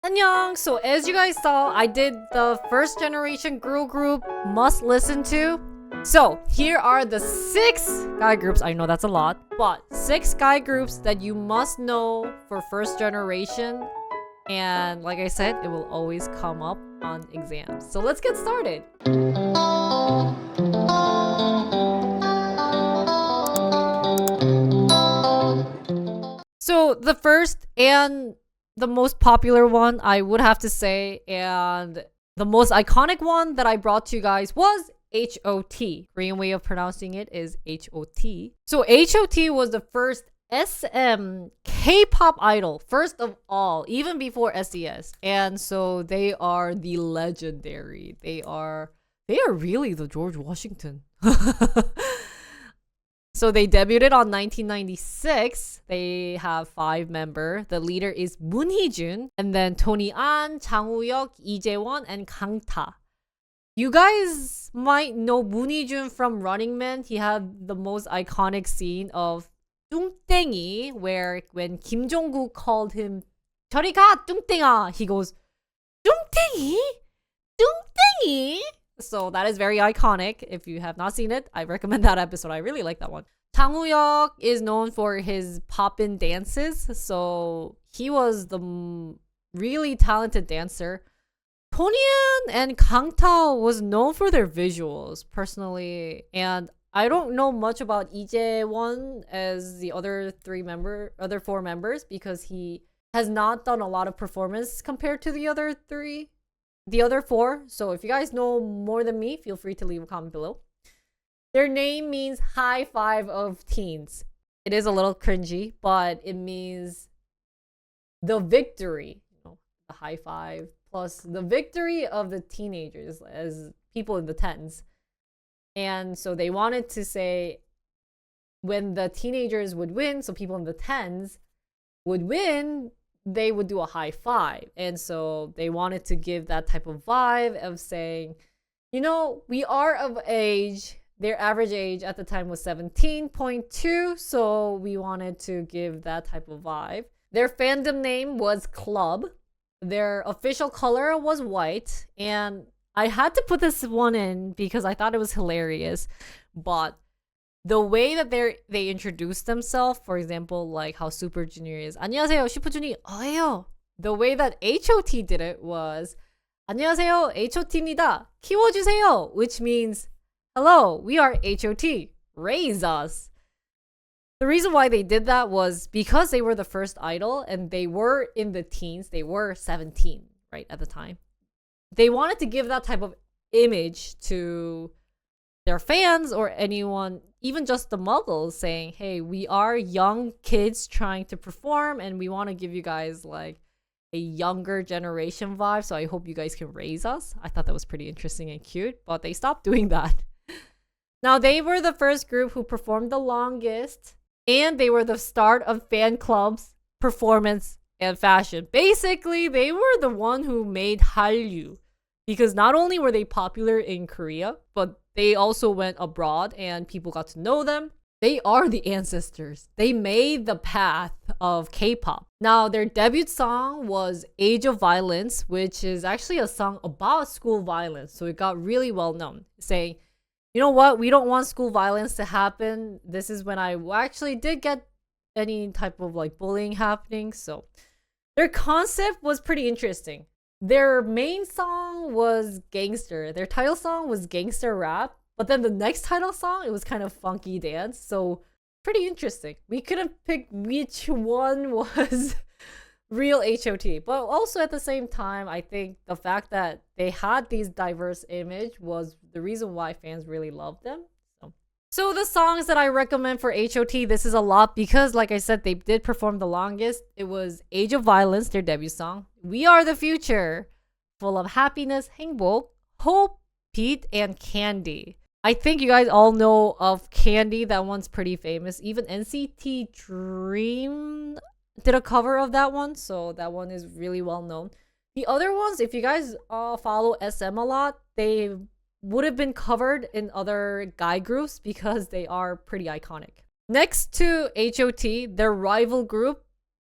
안녕! So as you guys saw, I did the first generation girl group must listen to. So here are the 6 guy groups. I know that's a lot, but 6 guy groups that you must know for first generation. And like I said, it will always come up on exams. So let's get started. So the first and the most popular one, I would have to say, and the most iconic one that I brought to you guys was HOT. Korean way of pronouncing it is HOT. So HOT was the first SM K-pop idol, first of all, even before SES. And so they are the legendary. They are really the George Washington. So they debuted on 1996. They have 5 members. The leader is Moon Hee-jun, and then Tony An, Jang Woo-yeok, Lee Jae-won, and Kang Ta. You guys might know Moon Hee-jun from Running Man. He had the most iconic scene of 뚱땡이, where when Kim Jong-kook called him 저리 가 뚱땡아, he goes 뚱땡이? 뚱땡이? So that is very iconic. If you have not seen it, I recommend that episode. I really like that one. Jang Woo-yeok is known for his pop-in dances. So he was the really talented dancer. Tonian and Kang Ta was known for their visuals, personally. And I don't know much about Lee Jae-won as the other 4 members, because he has not done a lot of performance compared to the other 4. So if you guys know more than me, feel free to leave a comment below. Their name means high five of teens. It is a little cringy, but it means the victory. The high five plus the victory of the teenagers as people in the 10s. And so they wanted to say when the teenagers would win, so people in the 10s would win, they would do a high five. And so they wanted to give that type of vibe of saying, we are of age. Their average age at the time was 17.2. So we wanted to give that type of vibe. Their fandom name was Club. Their official color was white. And I had to put this one in because I thought it was hilarious. But the way that they introduced themselves, for example, like how Super Junior is 안녕하세요, 슈퍼주니 어예요. The way that HOT did it was 안녕하세요, HOT입니다. 키워주세요, which means hello, we are HOT. Raise us. The reason why they did that was because they were the first idol and they were in the teens. They were 17, right, at the time. They wanted to give that type of image to their fans or anyone, even just the muggles, saying, hey, we are young kids trying to perform and we want to give you guys like a younger generation vibe. So I hope you guys can raise us. I thought that was pretty interesting and cute, but they stopped doing that. Now, they were the first group who performed the longest, and they were the start of fan clubs, performance, and fashion. Basically, they were the one who made Hallyu, because not only were they popular in Korea, but they also went abroad and people got to know them. They are the ancestors. They made the path of K-pop. Now, their debut song was Age of Violence, which is actually a song about school violence. So it got really well known, saying, you know what? We don't want school violence to happen. This is when I actually did get any type of like bullying happening. So their concept was pretty interesting. Their main song was Gangster. Their title song was Gangster Rap. But then the next title song, it was kind of funky dance. So pretty interesting. We couldn't pick which one was real HOT. But also at the same time, I think the fact that they had these diverse image was the reason why fans really loved them. So the songs that I recommend for HOT, this is a lot because like I said, they did perform the longest. It was Age of Violence, their debut song. We Are the Future, full of happiness, 행복, hope, Pete, and Candy. I think you guys all know of Candy. That one's pretty famous. Even NCT Dream did a cover of that one. So that one is really well known. The other ones, if you guys follow SM a lot, they would have been covered in other guy groups because they are pretty iconic. Next to HOT, their rival group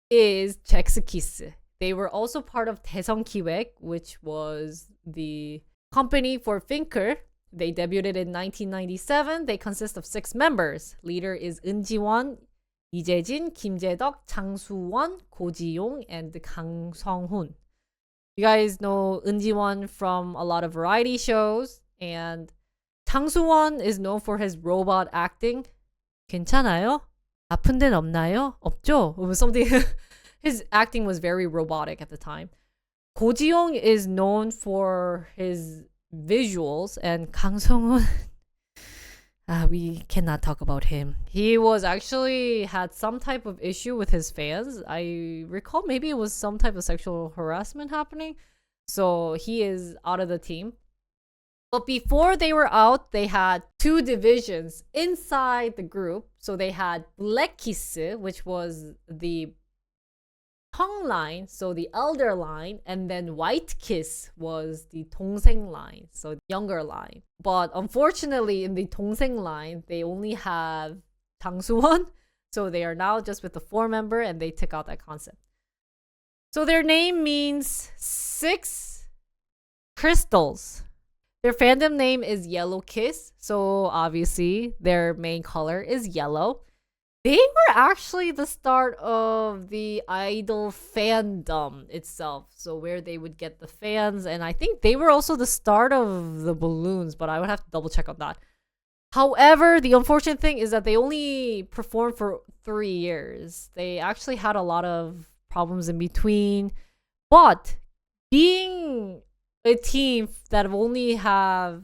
is Jaex Kiss. They were also part of 대성기획, which was the company for Finker. They debuted in 1997. They consist of 6 members. Leader is 은지원, 이재진, 김재덕, 장수원, 고지용, and 강성훈. You guys know 은지원 from a lot of variety shows, and 장수원 is known for his robot acting. 괜찮아요? 아픈 데는 없나요? 없죠? It was something. His acting was very robotic at the time. 고지용 is known for his visuals, and 강성훈, we cannot talk about him. He was actually had some type of issue with his fans. I recall maybe it was some type of sexual harassment happening. So he is out of the team. But before they were out, they had 2 divisions inside the group. So they had Black Kiss, which was the Hong line, so the elder line, and then White Kiss was the 동생 line, so younger line. But unfortunately, in the 동생 line, they only have 장수원, so they are now just with the 4-member, and they took out that concept. So their name means 6 crystals. Their fandom name is Yellow Kiss, so obviously their main color is yellow. They were actually the start of the idol fandom itself. So where they would get the fans. And I think they were also the start of the balloons, but I would have to double check on that. However, the unfortunate thing is that they only performed for 3 years. They actually had a lot of problems in between. But being a team that only have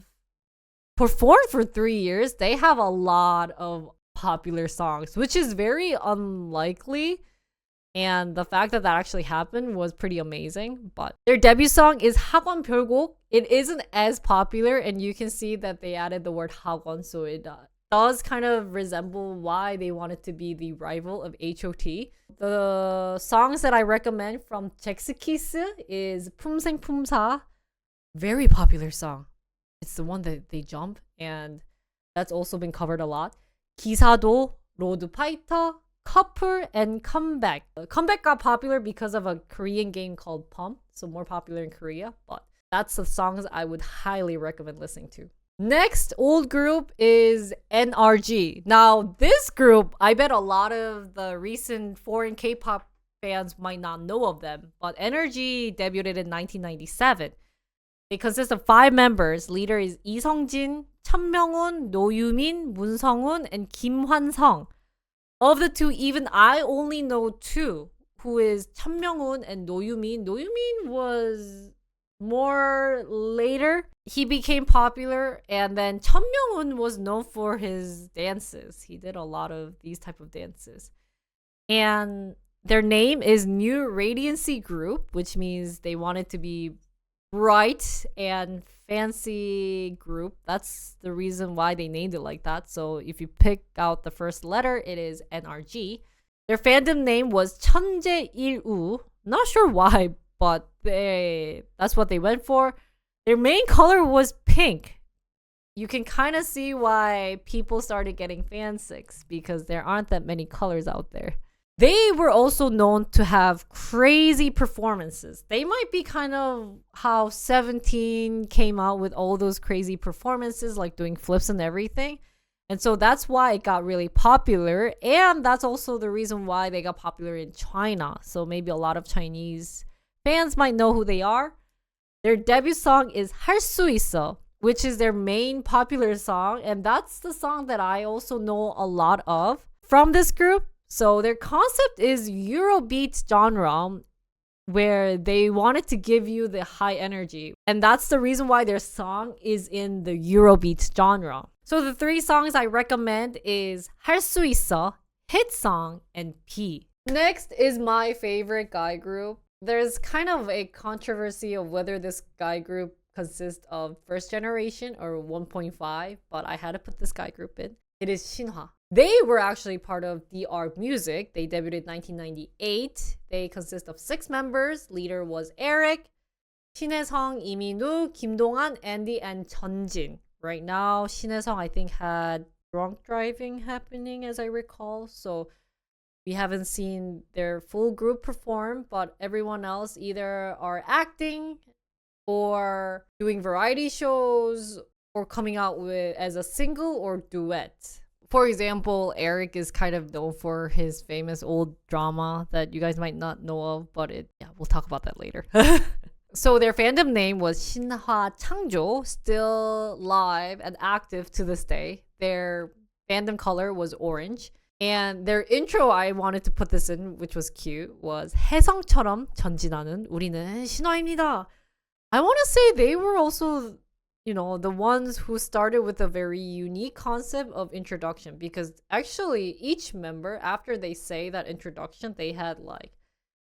performed for 3 years, they have a lot of popular songs, which is very unlikely, and the fact that that actually happened was pretty amazing. But their debut song is 학원 별곡. It isn't as popular, and you can see that they added the word 학원, so it does kind of resemble why they wanted to be the rival of HOT. The songs that I recommend from 잭스키스 is 품생 품사, very popular song. It's the one that they jump, and that's also been covered a lot. 기사도, 로드파이터, couple, and comeback. Comeback got popular because of a Korean game called Pump, so more popular in Korea, but that's the songs I would highly recommend listening to. Next old group is NRG. Now, this group, I bet a lot of the recent foreign K-pop fans might not know of them, but NRG debuted in 1997. They consist of 5 members. Leader is 이성진, 천명훈, 노유민, 문성훈, and 김환성. Of the 2, even I only know 2, who is 천명훈 and 노유민. 노유민 was more later. He became popular, and then 천명훈 was known for his dances. He did a lot of these type of dances. And their name is New Radiancy Group, which means they wanted to be bright and fancy group. That's the reason why they named it like that. So if you pick out the first letter, it is NRG. Their fandom name was 천재일우. Not sure why, but that's what they went for. Their main color was pink. You can kind of see why people started getting fansics, because there aren't that many colors out there. They were also known to have crazy performances. They might be kind of how 17 came out with all those crazy performances, like doing flips and everything. And so that's why it got really popular. And that's also the reason why they got popular in China. So maybe a lot of Chinese fans might know who they are. Their debut song is 할 수 있어, which is their main popular song. And that's the song that I also know a lot of from this group. So their concept is Eurobeat genre, where they wanted to give you the high energy. And that's the reason why their song is in the Eurobeat genre. So the 3 songs I recommend is 할 수 있어, Hit Song, and P. Next is my favorite guy group. There's kind of a controversy of whether this guy group consists of first generation or 1.5, but I had to put this guy group in. It is Shinhwa. They were actually part of DR Music. They debuted in 1998. They consist of 6 members. Leader was Eric, 신혜성, 이민우, 김동완, Andy, and 전진. Right now, 신혜성, I think, had drunk driving happening, as I recall. So We haven't seen their full group perform, but everyone else either are acting or doing variety shows or coming out with as a single or duet. For example, Eric is kind of known for his famous old drama that you guys might not know of, but we'll talk about that later. So their fandom name was 신화 창조, still live and active to this day. Their fandom color was orange. And their intro, I wanted to put this in, which was cute, was 혜성처럼 전진하는 우리는 신화입니다. I want to say they were also, the ones who started with a very unique concept of introduction, because actually each member, after they say that introduction, they had like,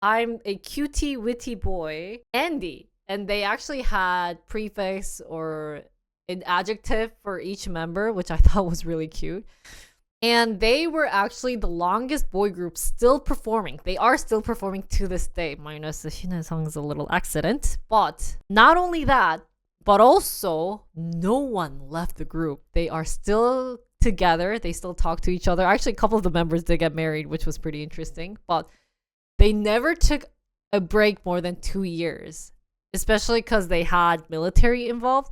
I'm a cutie witty boy, Andy. And they actually had prefix or an adjective for each member, which I thought was really cute. And they were actually the longest boy group still performing. They are still performing to this day, minus the 신혜성's a little accident. But not only that, but also no one left the group. They are still together. They still talk to each other. Actually, a couple of the members did get married, which was pretty interesting. But they never took a break more than 2 years, especially because they had military involved.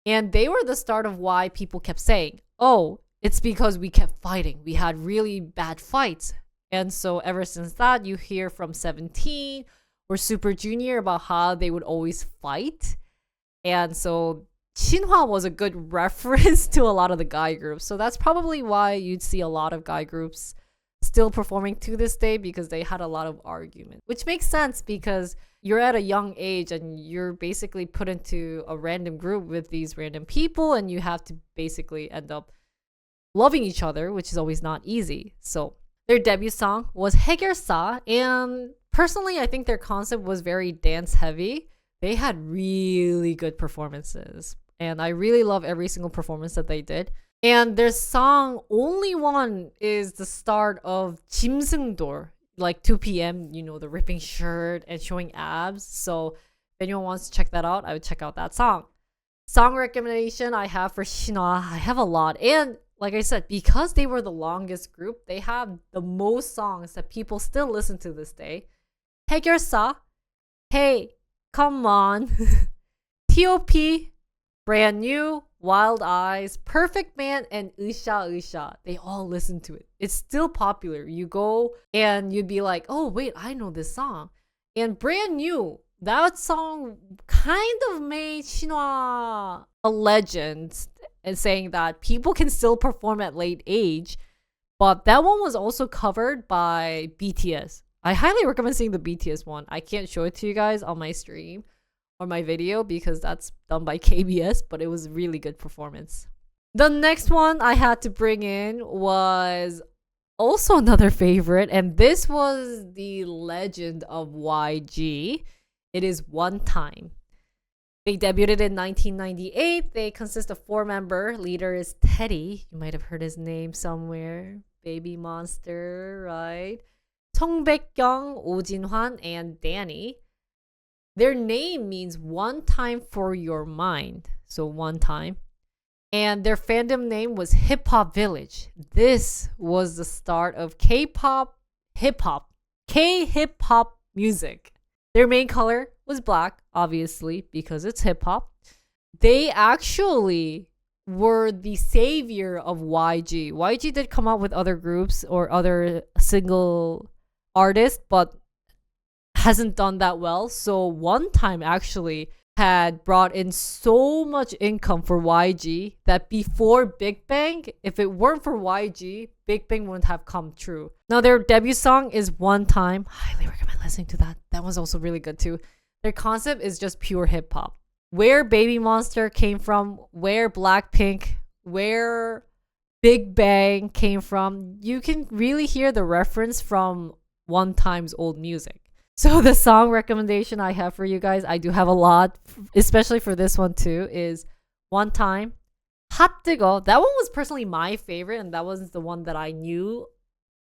And they were the start of why people kept saying, oh, it's because we kept fighting. We had really bad fights. And so ever since that, you hear from 17 or Super Junior about how they would always fight. And so Shinhwa was a good reference to a lot of the guy groups. So that's probably why you'd see a lot of guy groups still performing to this day, because they had a lot of argument, which makes sense because you're at a young age and you're basically put into a random group with these random people, and you have to basically end up loving each other, which is always not easy. So their debut song was 해결사, and personally I think their concept was very dance heavy. They had really good performances, and I really love every single performance that they did. And their song Only One is the start of 짐승돌, like 2 p.m., the ripping shirt and showing abs. So if anyone wants to check that out, I would check out that song. Song recommendation I have for Shinhwa, I have a lot. And like I said, because they were the longest group, they have the most songs that people still listen to this day. 해결사, Hey, Come On, T.O.P., Brand New, Wild Eyes, Perfect Man, and Usha Usha. They all listen to it. It's still popular. You go and you'd be like, oh, wait, I know this song. And Brand New, that song kind of made Shinhwa a legend, and saying that people can still perform at late age. But that one was also covered by BTS. I highly recommend seeing the BTS one. I can't show it to you guys on my stream or my video because that's done by KBS, but it was a really good performance. The next one I had to bring in was also another favorite, and this was the legend of YG. It is One Time. They debuted in 1998. They consist of 4 members. Leader is Teddy. You might have heard his name somewhere. Baby Monster, right? Songbaekyoung, Oh Jin-hwan, and Danny. Their name means one time for your mind. So one time. And their fandom name was Hip Hop Village. This was the start of K-pop, hip-hop, K-hip-hop music. Their main color was black, obviously, because it's hip-hop. They actually were the savior of YG. YG did come out with other groups or other single artists, but hasn't done that well. So One Time actually had brought in so much income for YG that before Big Bang, if it weren't for YG, Big Bang wouldn't have come true. Now their debut song is One Time. Highly recommend listening to that. That was also really good too. Their concept is just pure hip hop. Where Baby Monster came from, where Blackpink, where Big Bang came from, you can really hear the reference from One Time's old music. So the song recommendation I have for you guys, I do have a lot, especially for this one too, is One Time, 핫 뜨거. That one was personally my favorite, and that was the one that I knew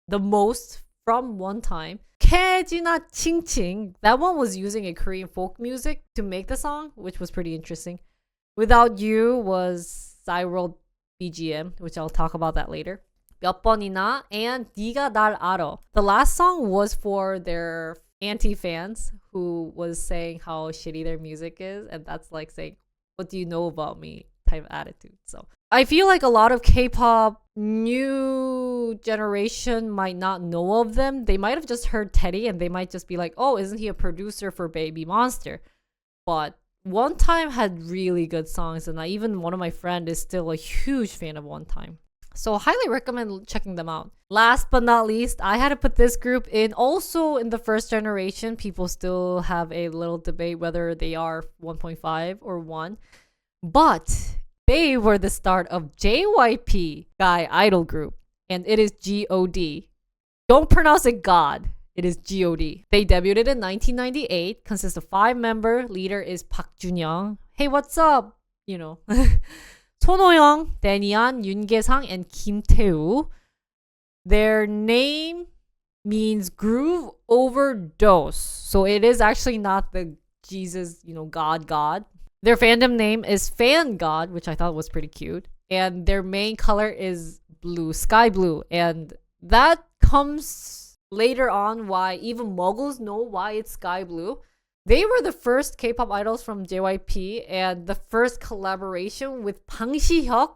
the most from One Time. 캐지나 칭칭. That one was using a Korean folk music to make the song, which was pretty interesting. Without You was Cyworld BGM, which I'll talk about that later. 몇 번이나, and 네가 날 알아. The last song was for their anti-fans who was saying how shitty their music is, and that's like saying, what do you know about me type of attitude. So I feel like a lot of K-pop new generation might not know of them. They might have just heard Teddy and they might just be like, oh, isn't he a producer for Baby Monster? But One Time had really good songs, and even one of my friends is still a huge fan of One Time. So highly recommend checking them out. Last but not least, I had to put this group in. Also in the first generation, people still have a little debate whether they are 1.5 or 1. But they were the start of JYP guy idol group, and it is God. Don't pronounce it God. It is God. They debuted in 1998, consists of 5 members. Leader is Park Junyoung. Hey, what's up? You know. 손호영, 데니안, 윤계상, and Kim Tae-woo. Their name means groove overdose. So it is actually not the Jesus, God. Their fandom name is Fan God, which I thought was pretty cute. And their main color is blue, sky blue. And that comes later on why even muggles know why it's sky blue. They were the first K-pop idols from JYP and the first collaboration with Bang Si-hyuk,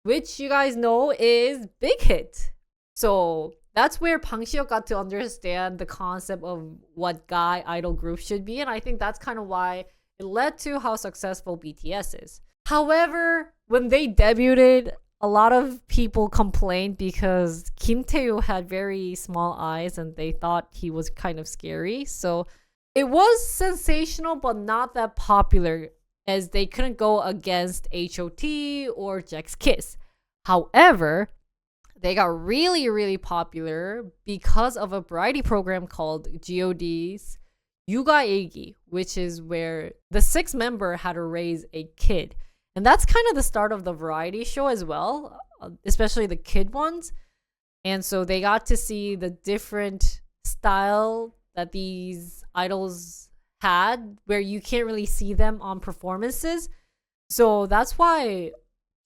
which you guys know is big hit. So that's where Bang Si-hyuk got to understand the concept of what guy idol groups should be. And I think that's kind of why it led to how successful BTS is. However, when they debuted, a lot of people complained because Kim Tae-woo had very small eyes and they thought he was kind of scary. So it was sensational, but not that popular as they couldn't go against HOT or Jack's Kiss. However, they got really, really popular because of a variety program called GOD's Yuga Egi, which is where the 6th member had to raise a kid. And that's kind of the start of the variety show as well, especially the kid ones. And so they got to see the different style that these idols had where you can't really see them on performances. So that's why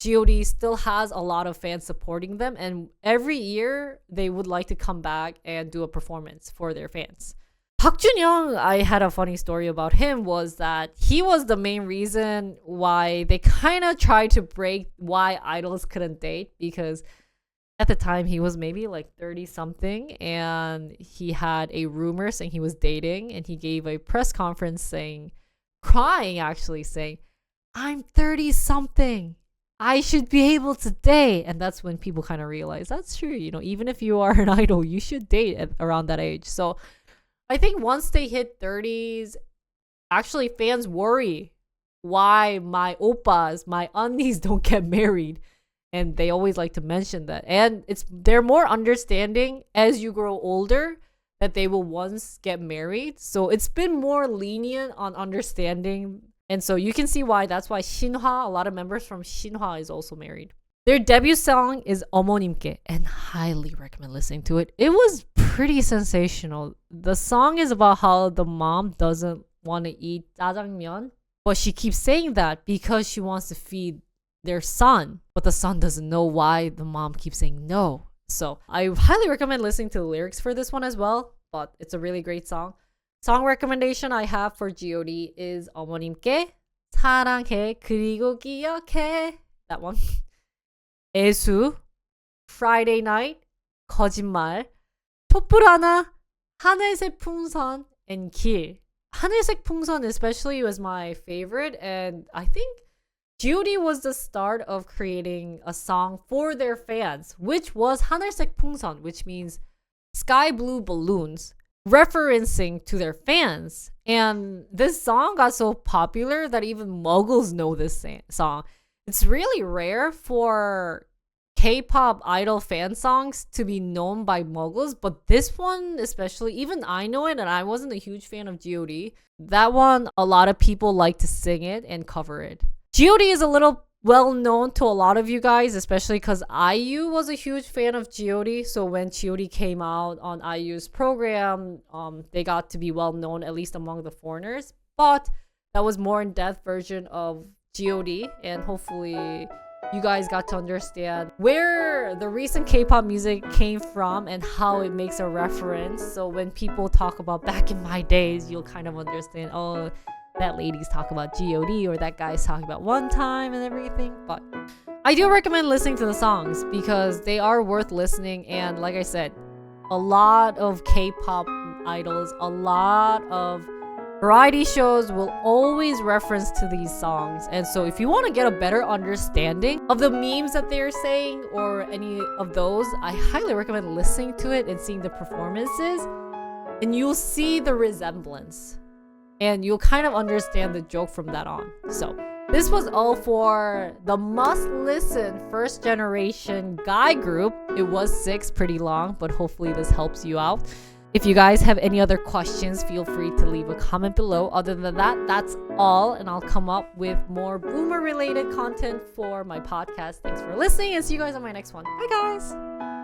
God still has a lot of fans supporting them. And every year they would like to come back and do a performance for their fans. Park Junyoung, I had a funny story about him, was that he was the main reason why they kind of tried to break why idols couldn't date, because at the time he was maybe like 30 something and he had a rumor saying he was dating, and he gave a press conference crying actually, saying, I'm 30 something. I should be able to date. And that's when people kind of realize that's true. Even if you are an idol, you should date at around that age. So I think once they hit 30s, actually fans worry why my oppas, my unnies don't get married. And they always like to mention that. And they're more understanding as you grow older that they will once get married. So it's been more lenient on understanding. And so you can see why. That's why Shinhwa, a lot of members from Shinhwa is also married. Their debut song is 어머님께, and highly recommend listening to it. It was pretty sensational. The song is about how the mom doesn't want to eat 짜장면, but she keeps saying that because she wants to feed their son, but the son doesn't know why the mom keeps saying no. So I highly recommend listening to the lyrics for this one as well, but it's a really great song. Song recommendation I have for God is 어머님께, 사랑해 그리고 기억해, that one. 애수, Friday Night, 거짓말, 촛불 하나, 하늘색 풍선, and 길. 하늘색 풍선 especially was my favorite, and I think God was the start of creating a song for their fans, which was 하늘색 풍선, which means sky blue balloons, referencing to their fans. And this song got so popular that even muggles know this song. It's really rare for K-pop idol fan songs to be known by muggles, but this one especially, even I know it, and I wasn't a huge fan of God. That one, a lot of people like to sing it and cover it. God is a little well known to a lot of you guys, especially because IU was a huge fan of God. So when God came out on IU's program, they got to be well known, at least among the foreigners. But that was more in-depth version of God, and hopefully you guys got to understand where the recent K-pop music came from and how it makes a reference. So when people talk about back in my days, you'll kind of understand, oh, that lady's talking about G.O.D or that guy's talking about One Time and everything. But I do recommend listening to the songs because they are worth listening. And like I said, a lot of K-pop idols, a lot of variety shows will always reference to these songs. And so if you want to get a better understanding of the memes that they're saying or any of those, I highly recommend listening to it and seeing the performances, and you'll see the resemblance and you'll kind of understand the joke from that on. So this was all for the must-listen first generation guy group. It was 6, pretty long, but hopefully this helps you out. If you guys have any other questions, feel free to leave a comment below. Other than that, that's all, and I'll come up with more boomer related content for my podcast. Thanks for listening, and see you guys on my next one. Bye guys!